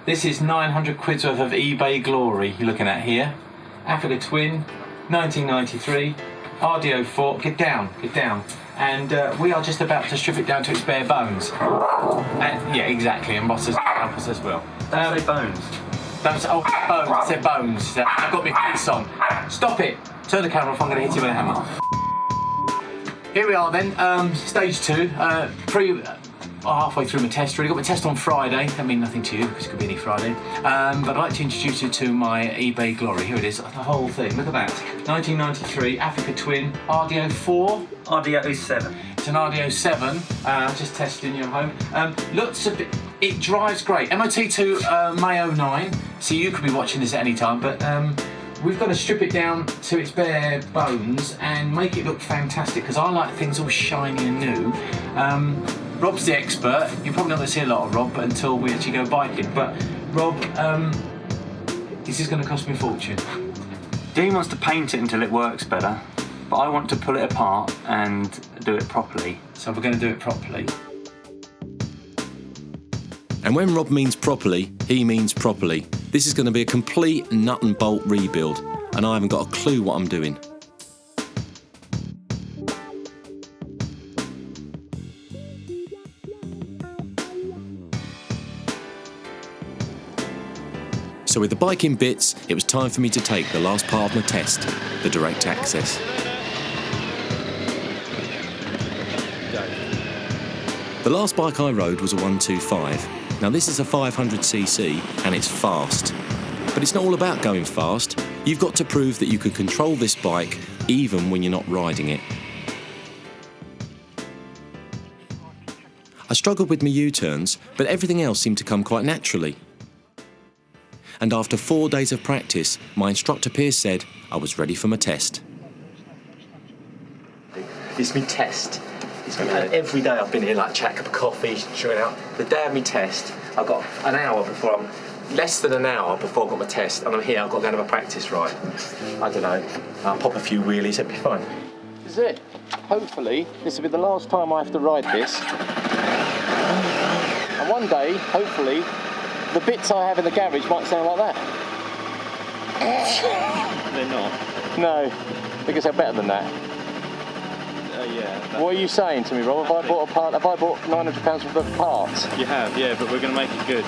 This is 900 quid's worth of eBay glory you're looking at here. Africa Twin, 1993, RDO4, get down. And we are just about to strip it down to its bare bones. And, yeah, exactly, and Boss as well. Don't say bones. Bones, I said bones. I've got my face on. Stop it. Turn the camera off, I'm going to hit you with a hammer. Here we are then, stage 2, halfway through my test really. Got my test on Friday, that means nothing to you because it could be any Friday. But I'd like to introduce you to my eBay glory. Here it is, the whole thing, look at that. 1993 Africa Twin RDO4. RDO7. It's an RDO7, just testing your home. Looks a bit, it drives great. MOT to May 09, so you could be watching this at any time, but we've got to strip it down to its bare bones and make it look fantastic because I like things all shiny and new. Rob's the expert. You're probably not going to see a lot of Rob until we actually go biking. But Rob, this is going to cost me a fortune. Dean wants to paint it until it works better, but I want to pull it apart and do it properly. So we're going to do it properly. And when Rob means properly, he means properly. This is going to be a complete nut and bolt rebuild, and I haven't got a clue what I'm doing. So with the bike in bits, it was time for me to take the last part of my test, the direct access. The last bike I rode was a 125. Now this is a 500cc and it's fast. But it's not all about going fast. You've got to prove that you can control this bike even when you're not riding it. I struggled with my U-turns, but everything else seemed to come quite naturally. And after 4 days of practice, my instructor Piers said I was ready for my test. It's my test. And every day I've been here, like, chat, cup of coffee, chewing out. The day of my test, I've got an hour before less than an hour before I've got my test, and I'm here, I've got to go and have a practice ride. I don't know, I'll pop a few wheelies, it'll be fine. This is it. Hopefully, this will be the last time I have to ride this. And one day, hopefully, the bits I have in the garage might sound like that. They're not. No, because they're better than that. Yeah. What are you saying to me, Rob? Have I bought a part? Have I bought £900 worth of parts? You have, yeah, but we're going to make it good.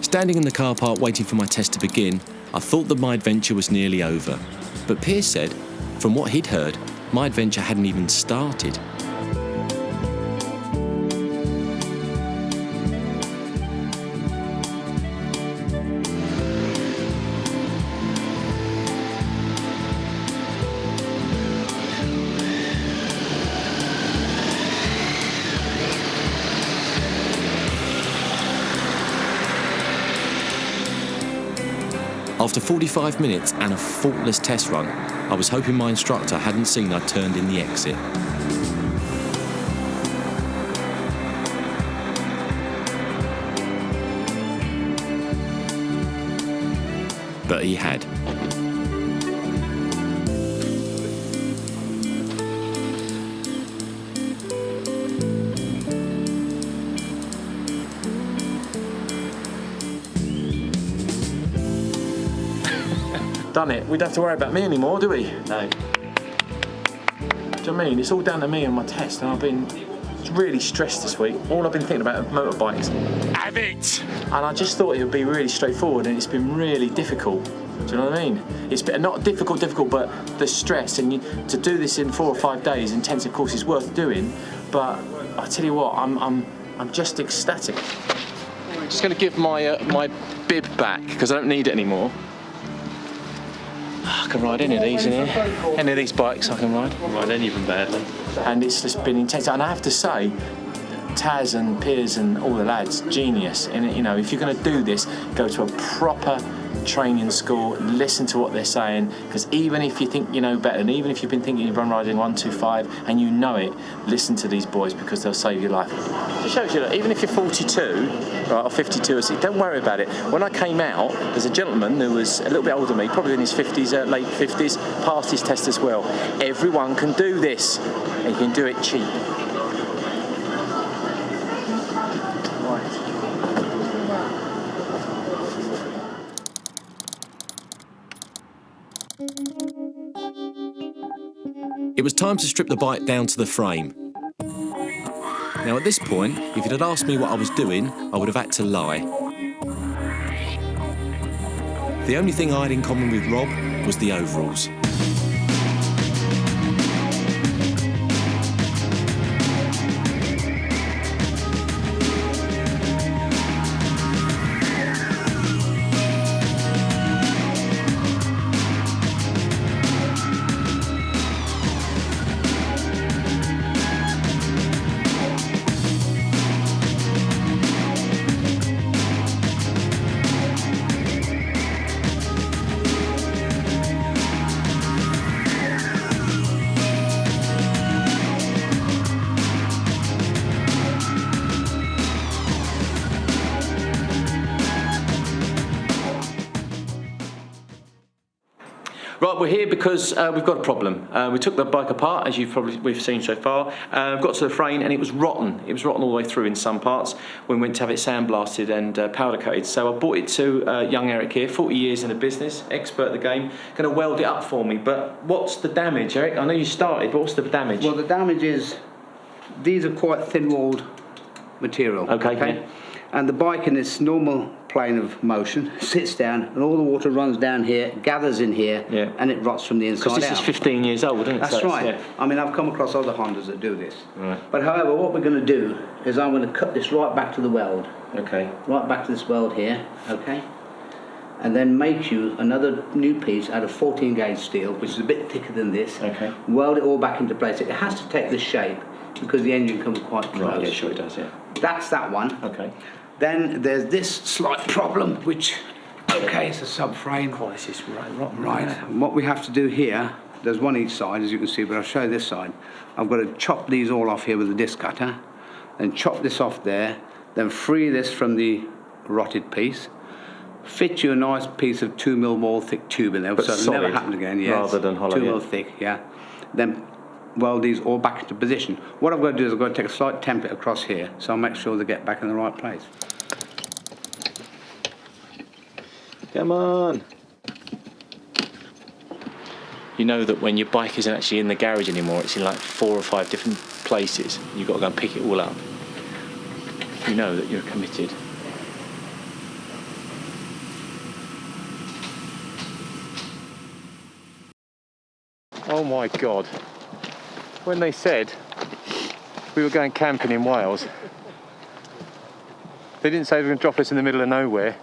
Standing in the car park waiting for my test to begin, I thought that my adventure was nearly over. But Piers said, from what he'd heard, my adventure hadn't even started. After 45 minutes and a faultless test run, I was hoping my instructor hadn't seen I'd turned in the exit. But he had. Done it. We don't have to worry about me anymore, do we? No. Do you know what I mean? It's all down to me and my test, and I've been really stressed this week. All I've been thinking about are motorbikes. Have it! And I just thought it would be really straightforward, and it's been really difficult. Do you know what I mean? It's been not difficult, but the stress, and to do this in 4 or 5 days, intensive course, is worth doing. But I tell you what, I'm just ecstatic. I'm just going to give my my bib back because I don't need it anymore. I can ride any of these in here. Any of these bikes I can ride. Ride any of them badly. And it's just been intense. And I have to say, Taz and Piers and all the lads, genius. And you know, if you're going to do this, go to a proper training school, listen to what they're saying, because even if you think you know better, and even if you've been thinking you've run riding 125 and you know it, listen to these boys because they'll save your life. It shows you that even if you're 42, right, or 52 or 60, don't worry about it. When I came out, there's a gentleman who was a little bit older than me, probably in his 50s, late 50s, passed his test as well. Everyone can do this, and you can do it cheap. It was time to strip the bike down to the frame. Now at this point, if you'd had asked me what I was doing, I would have had to lie. The only thing I had in common with Rob was the overalls. Right, we're here because we've got a problem. We took the bike apart, as we've seen so far. Got to the frame and it was rotten. It was rotten all the way through in some parts. We went to have it sandblasted and powder coated. So I brought it to young Eric here, 40 years in the business, expert at the game, going to weld it up for me. But what's the damage, Eric? I know you started, but what's the damage? Well, the damage is these are quite thin-walled material. Okay. Yeah. And the bike in its normal plane of motion sits down and all the water runs down here, gathers in here, Yeah. and it rots from the inside out. Because this is 15 years old, isn't it? That's So it's- right. yeah. I mean, I've come across other Hondas that do this. Right. But however, what we're going to do is I'm going to cut this right back to the weld. Okay. Right back to this weld here, okay? And then make you another new piece out of 14 gauge steel, which is a bit thicker than this. Okay. Weld it all back into place. It has to take this shape because the engine comes quite close. Right, yeah, sure it does, yeah. That's that one. Okay. Then there's this slight problem, which, okay, it's a subframe. Oh, this is rotten. Right, and what we have to do here, there's one each side, as you can see, but I'll show you this side. I've got to chop these all off here with a disc cutter, then chop this off there, then free this from the rotted piece, fit you a nice piece of 2mm wall thick tube in there, But so it'll solid, never happen again. Yeah, rather than hollow, 2mm yeah. thick, yeah. Then weld these all back into position. What I've got to do is I've got to take a slight template across here, so I'll make sure they get back in the right place. Come on. You know that when your bike isn't actually in the garage anymore, it's in like 4 or 5 different places. You've got to go and pick it all up. You know that you're committed. Oh my God. When they said we were going camping in Wales, they didn't say they were going to drop us in the middle of nowhere.